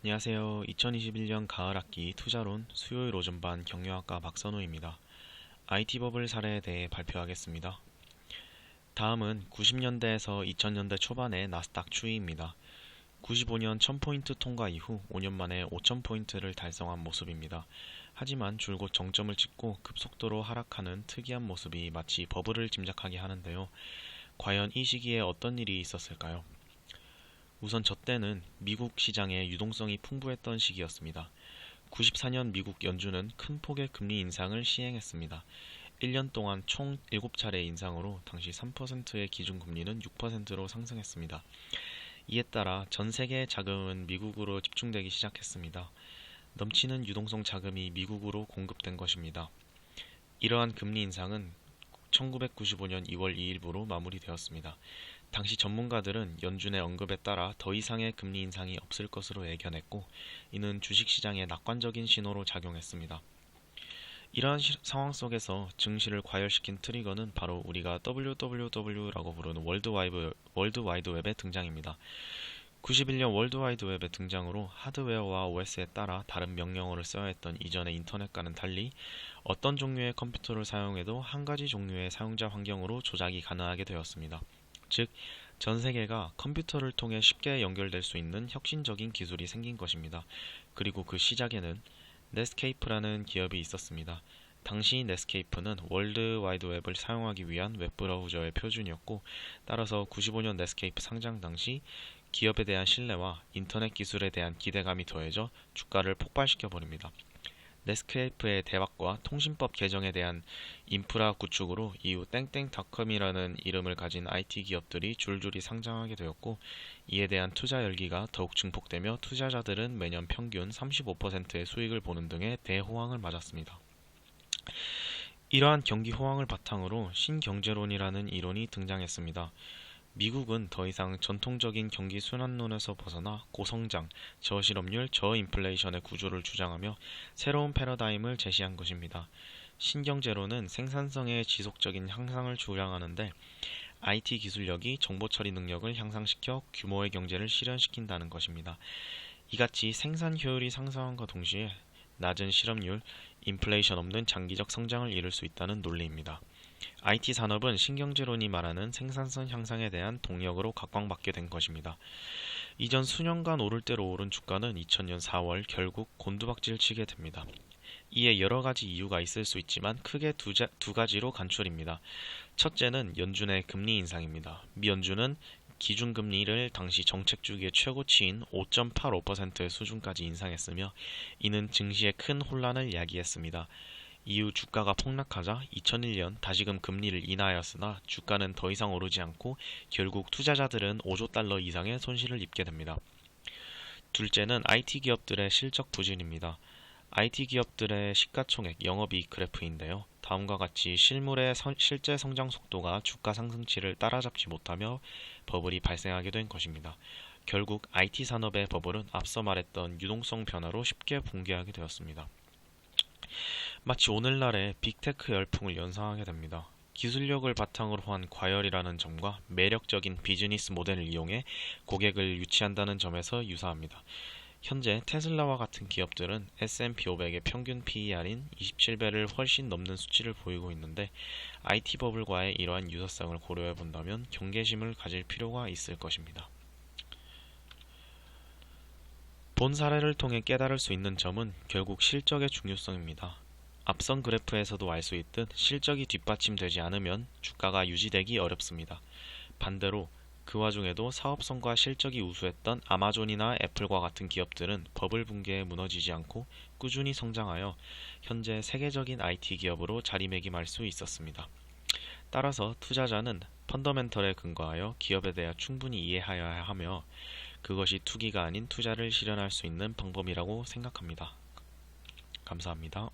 안녕하세요. 2021년 가을 학기 투자론 수요일 오전반 경영학과 박선호입니다. IT버블 사례에 대해 발표하겠습니다. 다음은 90년대에서 2000년대 초반의 나스닥 추이입니다. 95년 1000포인트 통과 이후 5년 만에 5000포인트를 달성한 모습입니다. 하지만 줄곧 정점을 찍고 급속도로 하락하는 특이한 모습이 마치 버블을 짐작하게 하는데요. 과연 이 시기에 어떤 일이 있었을까요? 우선 저 때는 미국 시장의 유동성이 풍부했던 시기였습니다. 94년 미국 연준은 큰 폭의 금리 인상을 시행했습니다. 1년 동안 총 7차례 인상으로 당시 3%의 기준금리는 6%로 상승했습니다. 이에 따라 전 세계의 자금은 미국으로 집중되기 시작했습니다. 넘치는 유동성 자금이 미국으로 공급된 것입니다. 이러한 금리 인상은 1995년 2월 2일부로 마무리되었습니다. 당시 전문가들은 연준의 언급에 따라 더 이상의 금리 인상이 없을 것으로 예견했고, 이는 주식시장에 낙관적인 신호로 작용했습니다. 이러한 상황 속에서 증시를 과열시킨 트리거는 바로 우리가 WWW라고 부르는 월드와이드 웹의 등장입니다. 91년 월드와이드 웹의 등장으로 하드웨어와 OS에 따라 다른 명령어를 써야 했던 이전의 인터넷과는 달리 어떤 종류의 컴퓨터를 사용해도 한 가지 종류의 사용자 환경으로 조작이 가능하게 되었습니다. 즉, 전 세계가 컴퓨터를 통해 쉽게 연결될 수 있는 혁신적인 기술이 생긴 것입니다. 그리고 그 시작에는 넷스케이프라는 기업이 있었습니다. 당시 넷스케이프는 월드 와이드 웹을 사용하기 위한 웹브라우저의 표준이었고, 따라서 95년 넷스케이프 상장 당시 기업에 대한 신뢰와 인터넷 기술에 대한 기대감이 더해져 주가를 폭발시켜 버립니다. 넷스케이프의 대박과 통신법 개정에 대한 인프라 구축으로 이후 땡땡닷컴이라는 이름을 가진 IT 기업들이 줄줄이 상장하게 되었고, 이에 대한 투자 열기가 더욱 증폭되며 투자자들은 매년 평균 35%의 수익을 보는 등의 대호황을 맞았습니다. 이러한 경기 호황을 바탕으로 신경제론이라는 이론이 등장했습니다. 미국은 더 이상 전통적인 경기 순환론에서 벗어나 고성장, 저실업률, 저인플레이션의 구조를 주장하며 새로운 패러다임을 제시한 것입니다. 신경제로는 생산성의 지속적인 향상을 주장하는데 IT 기술력이 정보 처리 능력을 향상시켜 규모의 경제를 실현시킨다는 것입니다. 이같이 생산 효율이 상승함과 동시에 낮은 실업률, 인플레이션 없는 장기적 성장을 이룰 수 있다는 논리입니다. IT 산업은 신경제론이 말하는 생산성 향상에 대한 동력으로 각광받게 된 것입니다. 이전 수년간 오를 대로 오른 주가는 2000년 4월 결국 곤두박질 치게 됩니다. 이에 여러 가지 이유가 있을 수 있지만 크게 두 가지로 간추립니다. 첫째는 연준의 금리 인상입니다. 미 연준은 기준금리를 당시 정책 주기의 최고치인 5.85%의 수준까지 인상했으며, 이는 증시에 큰 혼란을 야기했습니다. 이후 주가가 폭락하자 2001년 다시금 금리를 인하하였으나 주가는 더 이상 오르지 않고 결국 투자자들은 5조 달러 이상의 손실을 입게 됩니다. 둘째는 IT 기업들의 실적 부진입니다. IT 기업들의 시가총액 영업이익 그래프인데요. 다음과 같이 실물의 실제 성장 속도가 주가 상승치를 따라잡지 못하며 버블이 발생하게 된 것입니다. 결국 IT 산업의 버블은 앞서 말했던 유동성 변화로 쉽게 붕괴하게 되었습니다. 마치 오늘날의 빅테크 열풍을 연상하게 됩니다. 기술력을 바탕으로 한 과열이라는 점과 매력적인 비즈니스 모델을 이용해 고객을 유치한다는 점에서 유사합니다. 현재 테슬라와 같은 기업들은 S&P 500의 평균 PER인 27배를 훨씬 넘는 수치를 보이고 있는데, IT 버블과의 이러한 유사성을 고려해 본다면 경계심을 가질 필요가 있을 것입니다. 본 사례를 통해 깨달을 수 있는 점은 결국 실적의 중요성입니다. 앞선 그래프에서도 알 수 있듯 실적이 뒷받침되지 않으면 주가가 유지되기 어렵습니다. 반대로 그 와중에도 사업성과 실적이 우수했던 아마존이나 애플과 같은 기업들은 버블 붕괴에 무너지지 않고 꾸준히 성장하여 현재 세계적인 IT 기업으로 자리매김할 수 있었습니다. 따라서 투자자는 펀더멘털에 근거하여 기업에 대해 충분히 이해하여야 하며, 그것이 투기가 아닌 투자를 실현할 수 있는 방법이라고 생각합니다. 감사합니다.